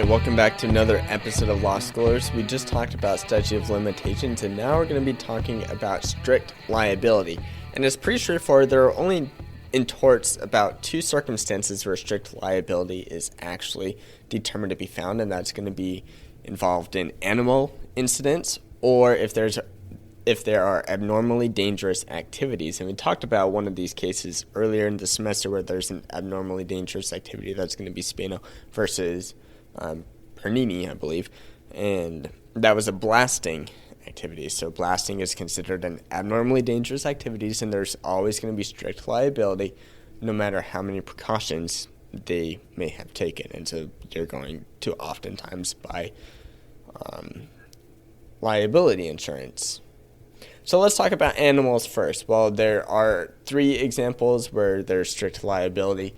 welcome back to another episode of Law Schoolers. We just talked about statute of limitations, and now we're going to be talking about strict liability. And it's pretty straightforward. There are only, in torts, about two circumstances where strict liability is actually determined to be found, and that's going to be involved in animal incidents or if there are abnormally dangerous activities. And we talked about one of these cases earlier in the semester where there's an abnormally dangerous activity. That's going to be Spano versus Pernini, I believe, and that was a blasting activity. So blasting is considered an abnormally dangerous activity, and there's always going to be strict liability no matter how many precautions they may have taken. And so you're going to oftentimes buy liability insurance. So let's talk about animals first. Well, there are three examples where there's strict liability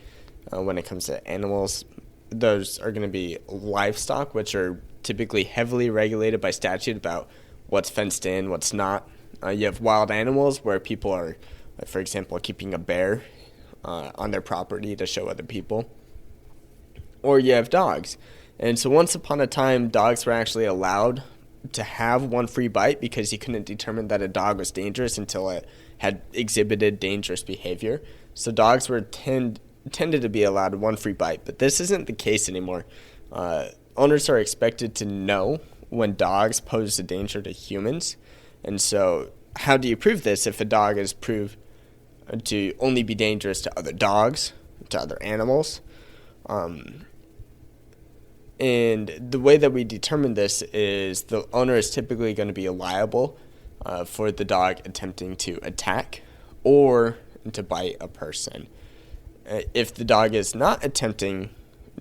when it comes to animals. Those are going to be livestock, which are typically heavily regulated by statute about what's fenced in, what's not. You have wild animals where people are, for example, keeping a bear on their property to show other people. Or you have dogs. And so once upon a time, dogs were actually allowed to have one free bite because you couldn't determine that a dog was dangerous until it had exhibited dangerous behavior. So dogs were tended to be allowed one free bite, but this isn't the case anymore. Owners are expected to know when dogs pose a danger to humans, and so how do you prove this if a dog is proved to only be dangerous to other dogs, to other animals? And the way that we determine this is the owner is typically going to be liable for the dog attempting to attack or to bite a person. If the dog is not attempting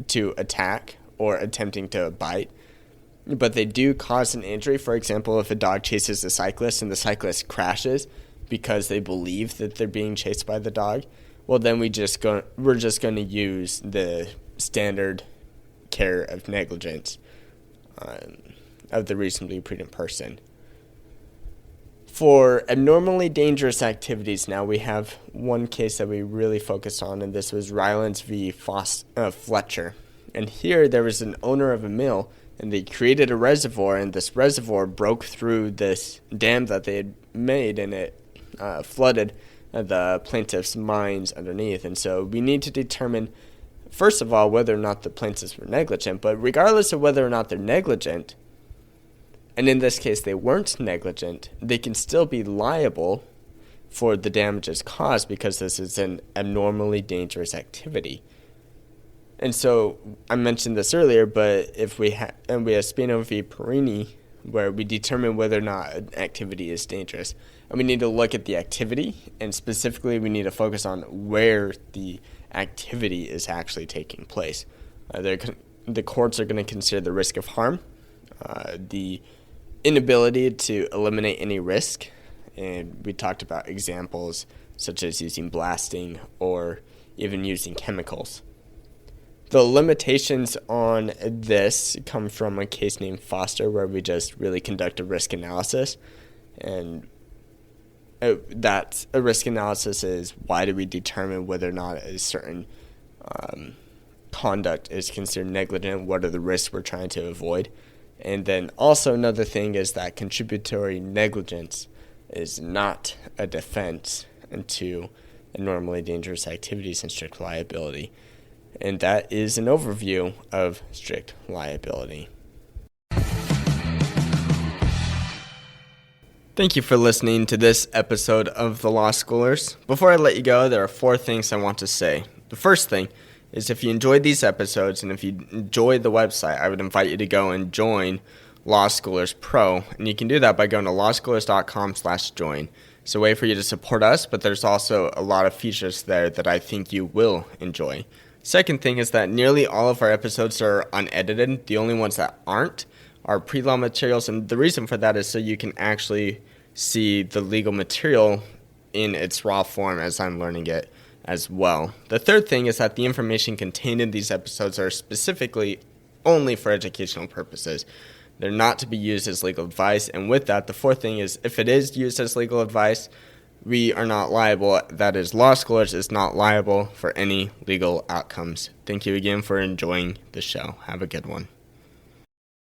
to attack or attempting to bite, but they do cause an injury, for example, if a dog chases a cyclist and the cyclist crashes because they believe that they're being chased by the dog, well, then we're just going to use the standard care of negligence of the reasonably prudent person. For abnormally dangerous activities, now we have one case that we really focused on, and this was Rylands v. Fletcher. And here there was an owner of a mill, and they created a reservoir, and this reservoir broke through this dam that they had made, and it flooded the plaintiff's mines underneath. And so we need to determine, first of all, whether or not the plaintiffs were negligent. But regardless of whether or not they're negligent, and in this case they weren't negligent, they can still be liable for the damages caused because this is an abnormally dangerous activity. And so I mentioned this earlier, but if we have Spino v. Perini, where we determine whether or not an activity is dangerous, and we need to look at the activity, and specifically we need to focus on where the activity is actually taking place. The courts are going to consider the risk of harm, the inability to eliminate any risk, and we talked about examples such as using blasting or even using chemicals. The limitations on this come from a case named Foster, where we just really conduct a risk analysis, and that a risk analysis is why do we determine whether or not a certain conduct is considered negligent, what are the risks we're trying to avoid. And then also another thing is that contributory negligence is not a defense to abnormally dangerous activities and strict liability. And that is an overview of strict liability. Thank you for listening to this episode of The Law Schoolers. Before I let you go, there are 4 things I want to say. The first thing is if you enjoyed these episodes and if you enjoyed the website, I would invite you to go and join Law Schoolers Pro. And you can do that by going to lawschoolers.com/join. It's a way for you to support us, but there's also a lot of features there that I think you will enjoy. Second thing is that nearly all of our episodes are unedited. The only ones that aren't are pre-law materials, and the reason for that is so you can actually see the legal material in its raw form as I'm learning it as well. The third thing is that the information contained in these episodes are specifically only for educational purposes. They're not to be used as legal advice, and with that, the fourth thing is if it is used as legal advice, we are not liable. That is, Law Schoolers is not liable for any legal outcomes. Thank you again for enjoying the show. Have a good one.